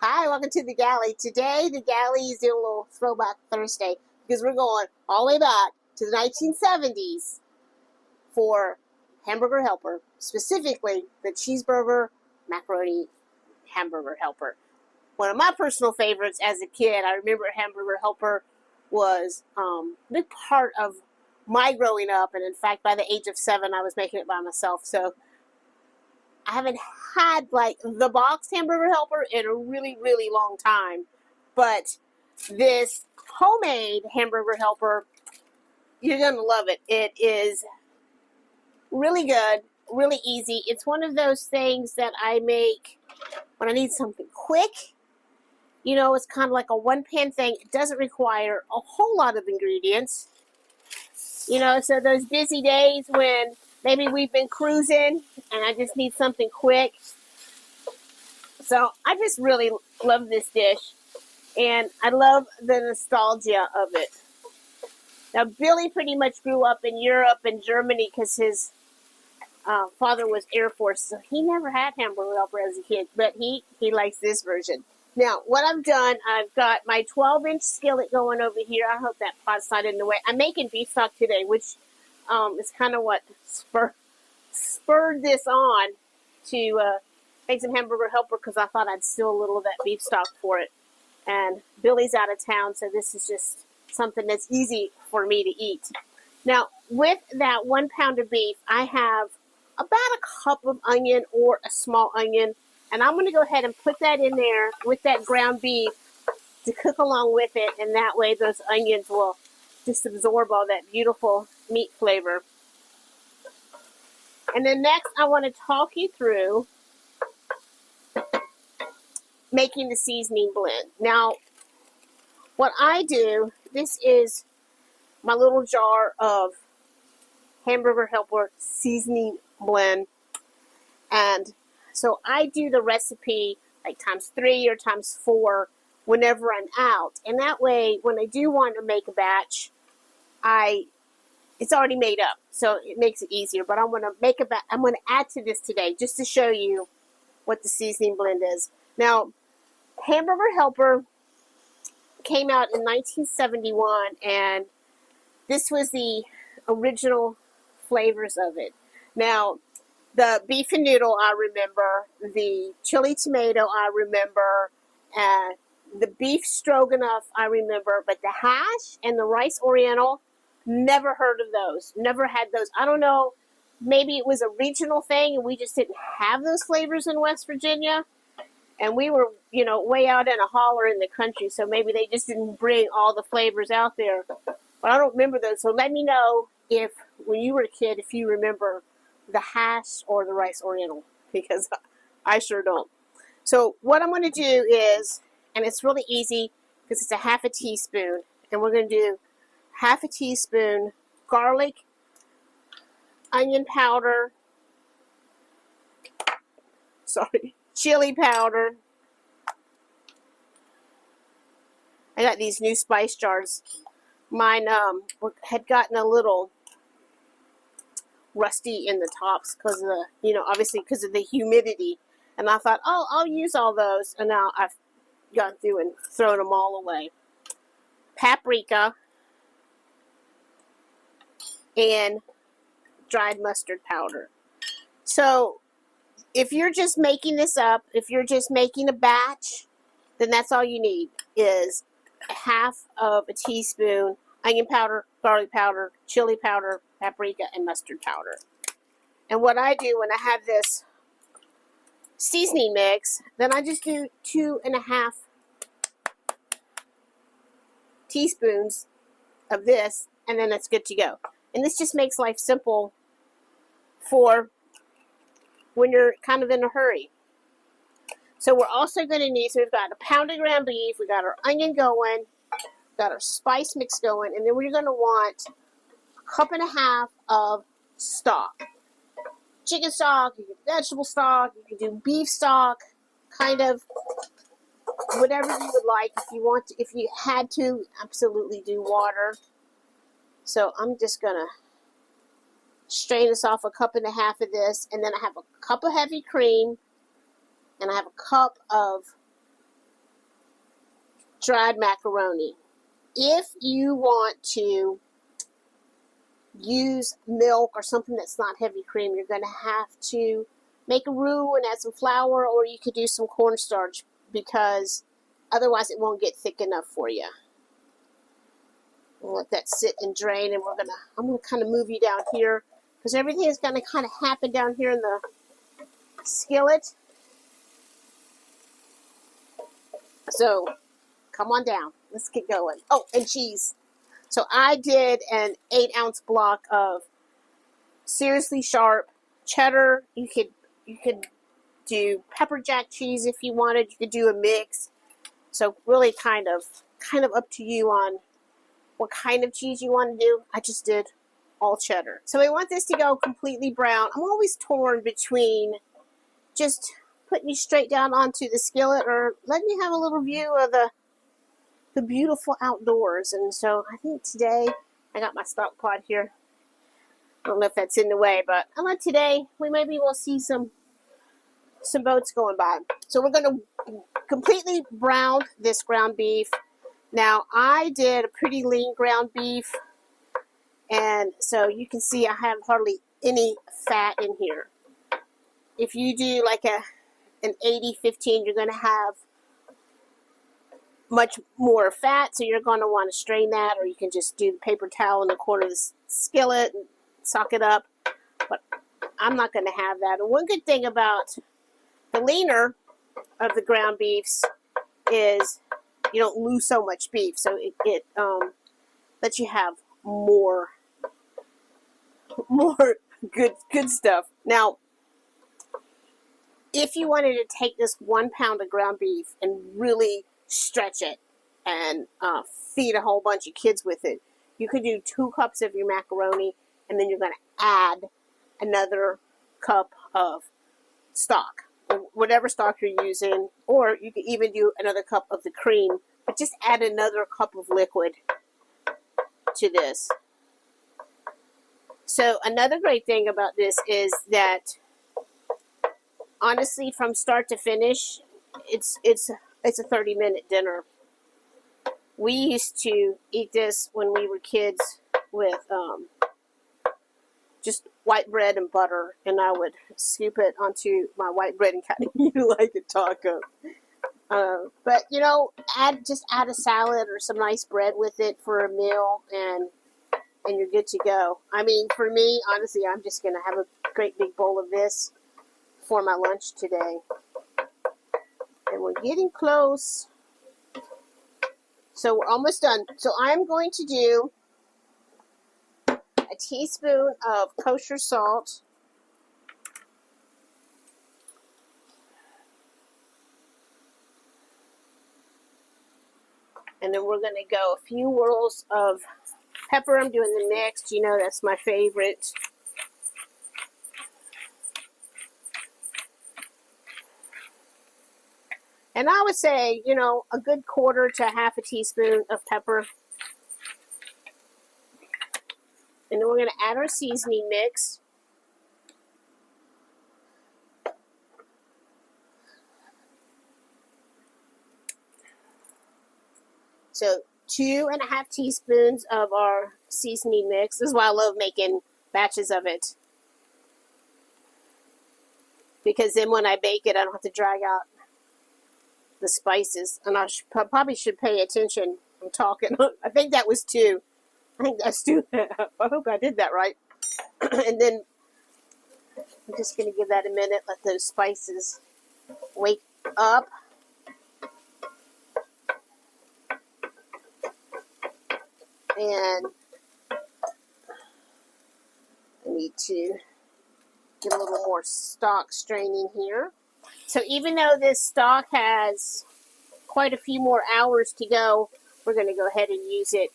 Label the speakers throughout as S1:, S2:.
S1: Hi, welcome to the galley. Today, the galley is doing a little throwback Thursday because we're going all the way back to the 1970s for Hamburger Helper, specifically the cheeseburger macaroni Hamburger Helper. One of my personal favorites as a kid. I remember Hamburger Helper was a big part of my growing up, and in fact, by the age of 7, I was making it by myself. So I haven't had like the boxed Hamburger Helper in a really, really long time. But this homemade Hamburger Helper, you're going to love it. It is really good, really easy. It's one of those things that I make when I need something quick. You know, it's kind of like a one-pan thing. It doesn't require a whole lot of ingredients. You know, so those busy days when maybe we've been cruising and I just need something quick. So I just really love this dish, and I love the nostalgia of it. Now, Billy pretty much grew up in Europe and Germany because his father was Air Force, so he never had Hamburger Helper as a kid, but he likes this version. Now, what I've done, I've got my 12-inch skillet going over here. I hope that pot's not in the way. I'm making beef stock today, which is kind of what spurred this on to make some Hamburger Helper because I thought I'd steal a little of that beef stock for it. And Billy's out of town, so this is just something that's easy for me to eat. Now, with that 1 pound of beef, I have about a cup of onion or a small onion. And I'm going to go ahead and put that in there with that ground beef to cook along with it. And that way those onions will just absorb all that beautiful meat flavor. And then next, I want to talk you through making the seasoning blend. Now, what I do, this is my little jar of Hamburger Helper seasoning blend. And so I do the recipe like ×3 or ×4 whenever I'm out. And that way, when I do want to make a batch, it's already made up. So it makes it easier. But I'm going to add to this today just to show you what the seasoning blend is. Now, Hamburger Helper came out in 1971, and this was the original flavors of it. Now, the beef and noodle, I remember. The chili tomato, I remember. The beef stroganoff, I remember. But the hash and the rice oriental, never heard of those. Never had those. I don't know. Maybe it was a regional thing and we just didn't have those flavors in West Virginia. And we were, way out in a holler in the country. So maybe they just didn't bring all the flavors out there. But I don't remember those. So let me know if, when you were a kid, if you remember the hash or the rice oriental, because I sure don't. So what I'm going to do is, and it's really easy because it's a half a teaspoon, and we're going to do half a teaspoon garlic, onion powder, chili powder. I got these new spice jars. Mine had gotten a little rusty in the tops because of the, obviously because of the humidity. And I thought, I'll use all those. And now I've gone through and thrown them all away. Paprika and dried mustard powder. So if you're just making this up, if you're just making a batch, then that's all you need is a half of a teaspoon onion powder, garlic powder, chili powder, paprika, and mustard powder. And what I do when I have this seasoning mix, then I just do 2.5 teaspoons of this, and then it's good to go. And this just makes life simple for when you're kind of in a hurry. So we're also going to need, so we've got a pound of ground beef, we got our onion going, got our spice mix going, and then we're going to want a cup and a half of stock. Chicken stock, you can do vegetable stock, you can do beef stock, kind of whatever you would like. If you want to, if you had to, absolutely do water. So I'm just going to strain this off a cup and a half of this, and then I have a cup of heavy cream, and I have a cup of dried macaroni. If you want to use milk or something that's not heavy cream, you're going to have to make a roux and add some flour, or you could do some cornstarch because otherwise it won't get thick enough for you. We'll let that sit and drain, and I'm gonna kind of move you down here because everything is going to kind of happen down here in the skillet. So come on down. Let's get going. Oh, and cheese. So I did an 8-ounce block of seriously sharp cheddar. You could do pepper jack cheese if you wanted. You could do a mix. So really kind of up to you on what kind of cheese you want to do. I just did all cheddar. So I want this to go completely brown. I'm always torn between just putting you straight down onto the skillet or letting you have a little view of the beautiful outdoors. And so I think today I got my stock pot here. I don't know if that's in the way, but I thought today maybe we'll see some boats going by. So we're going to completely brown this ground beef. Now I did a pretty lean ground beef, and so you can see I have hardly any fat in here. If you do like an 80-15, you're going to have much more fat, so you're going to want to strain that, or you can just do the paper towel in the corner of the skillet and sock it up. But I'm not going to have that. And one good thing about the leaner of the ground beefs is you don't lose so much beef, so it lets you have more good stuff. Now, if you wanted to take this 1 pound of ground beef and really stretch it and feed a whole bunch of kids with it, you could do 2 cups of your macaroni, and then you're going to add another cup of stock, whatever stock you're using, or you could even do another cup of the cream, but just add another cup of liquid to this. So another great thing about this is that honestly, from start to finish, it's a 30-minute dinner. We used to eat this when we were kids with just white bread and butter, and I would scoop it onto my white bread and kind of eat it like a taco. But you know, add a salad or some nice bread with it for a meal, and you're good to go. I mean, for me, honestly, I'm just gonna have a great big bowl of this for my lunch today. And we're getting close. So we're almost done. So I'm going to do a teaspoon of kosher salt. And then we're going to go a few whirls of pepper. I'm doing the mixed. You know, that's my favorite. And I would say, you know, a good 1/4 to 1/2 teaspoon of pepper. And then we're going to add our seasoning mix. So 2.5 teaspoons of our seasoning mix. This is why I love making batches of it, because then when I bake it, I don't have to drag out the spices. And I probably should pay attention. I'm talking. I think that was 2. I think that's 2. I hope I did that right. And then I'm just going to give that a minute, let those spices wake up. And I need to get a little more stock straining here. So even though this stock has quite a few more hours to go, we're going to go ahead and use it.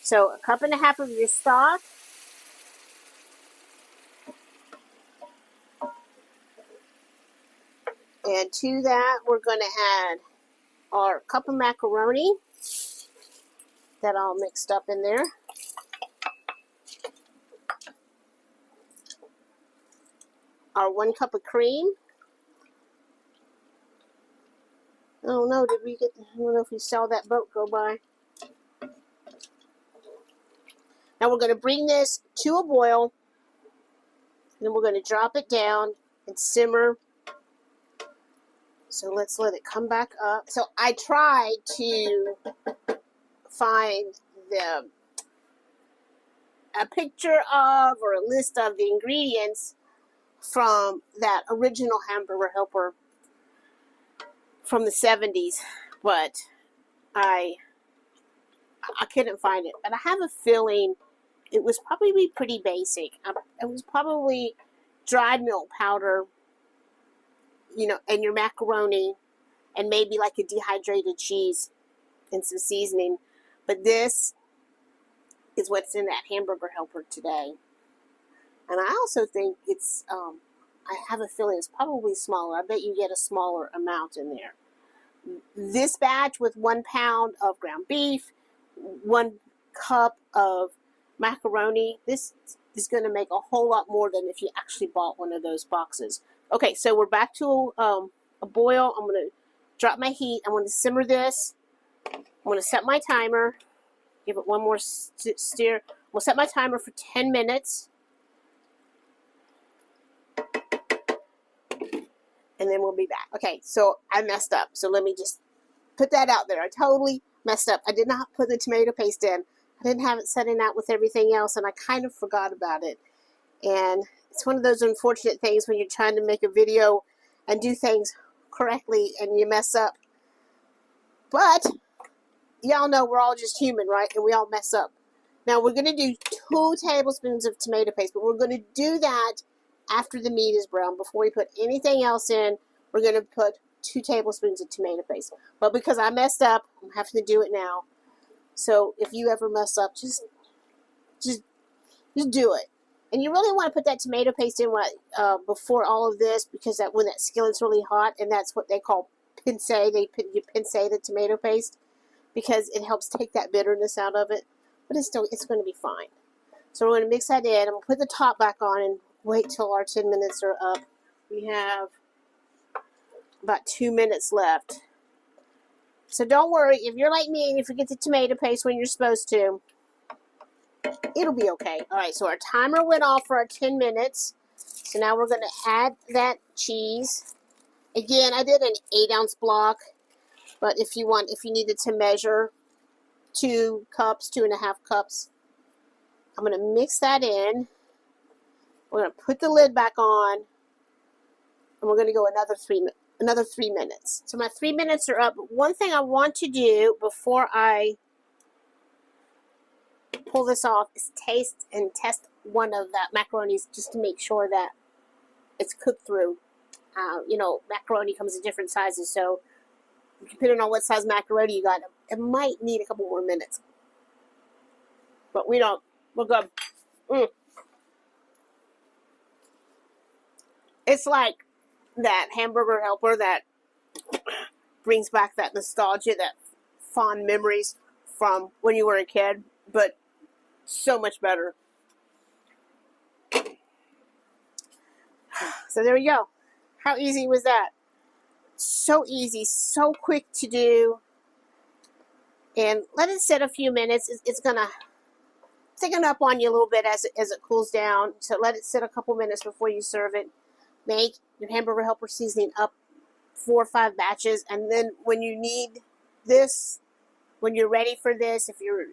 S1: So 1.5 cups of your stock. And to that, we're going to add our cup of macaroni that all mixed up in there. Our 1 cup of cream. Oh no, did we get, I don't know if we saw that boat go by. Now we're going to bring this to a boil, and then we're going to drop it down and simmer. So let's let it come back up. So I tried to find a picture of or a list of the ingredients from that original Hamburger Helper from the 70s, but I couldn't find it. But I have a feeling it was probably pretty basic. It was probably dried milk powder, and your macaroni, and maybe like a dehydrated cheese and some seasoning. But this is what's in that Hamburger Helper today. And I also think I have a feeling it's probably smaller. I bet you get a smaller amount in there. This batch with 1 pound of ground beef, 1 cup of macaroni, this is going to make a whole lot more than if you actually bought one of those boxes. Okay, so we're back to a boil. I'm going to drop my heat. I'm going to simmer this. I'm going to set my timer. Give it one more stir. We'll set my timer for 10 minutes. And then we'll be back. Okay, so I messed up. So let me just put that out there. I totally messed up. I did not put the tomato paste in. I didn't have it setting out with everything else, and I kind of forgot about it. And it's one of those unfortunate things when you're trying to make a video and do things correctly and you mess up. But y'all know we're all just human, right? And we all mess up. Now we're going to do 2 tablespoons of tomato paste, but we're going to do that after the meat is brown. Before we put anything else in, we're going to put 2 tablespoons of tomato paste. But because I messed up, I'm having to do it now. So if you ever mess up, just do it. And you really want to put that tomato paste in before all of this, because when that skillet's really hot, and that's what they call pince. You pince the tomato paste because it helps take that bitterness out of it. But it's going to be fine. So we're going to mix that in. I'm going to put the top back on and wait till our 10 minutes are up. We have about 2 minutes left. So don't worry, if you're like me and you forget the tomato paste when you're supposed to, it'll be okay. All right, so our timer went off for our 10 minutes. So now we're going to add that cheese. Again, I did an 8-ounce block, but if you needed to measure 2 cups, 2.5 cups, I'm going to mix that in. We're going to put the lid back on, and we're going to go another 3 minutes. So my 3 minutes are up. One thing I want to do before I pull this off is taste and test one of that macaronis just to make sure that it's cooked through. Macaroni comes in different sizes, so depending on what size macaroni you got, it might need a couple more minutes. But we don't. We're good. It's like that Hamburger Helper that brings back that nostalgia, that fond memories from when you were a kid, but so much better. So there we go. How easy was that? So easy, so quick to do. And let it sit a few minutes. It's gonna thicken up on you a little bit as it cools down. So let it sit a couple minutes before you serve it. Make your Hamburger Helper seasoning up 4 or 5 batches, and then when you need this, when you're ready for this, if you're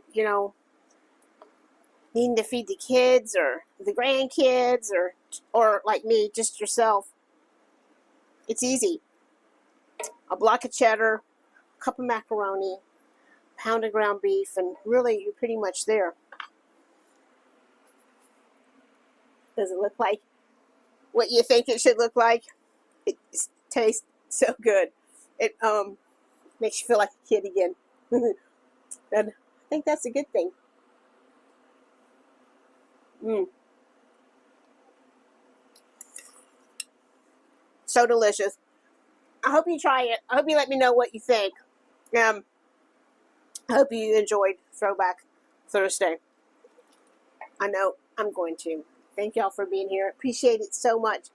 S1: needing to feed the kids or the grandkids or like me, just yourself, it's easy. A block of cheddar, a cup of macaroni, a pound of ground beef, and really you're pretty much there. Does it look like what you think it should look like? It tastes so good. It makes you feel like a kid again. And I think that's a good thing. So delicious. I hope you try it. I hope you let me know what you think. I hope you enjoyed Throwback Thursday. I know I'm going to. Thank y'all for being here. Appreciate it so much.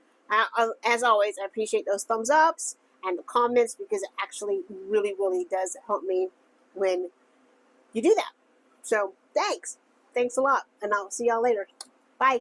S1: As always, I appreciate those thumbs ups and the comments, because it actually really, really does help me when you do that. So thanks a lot, and I'll see y'all later.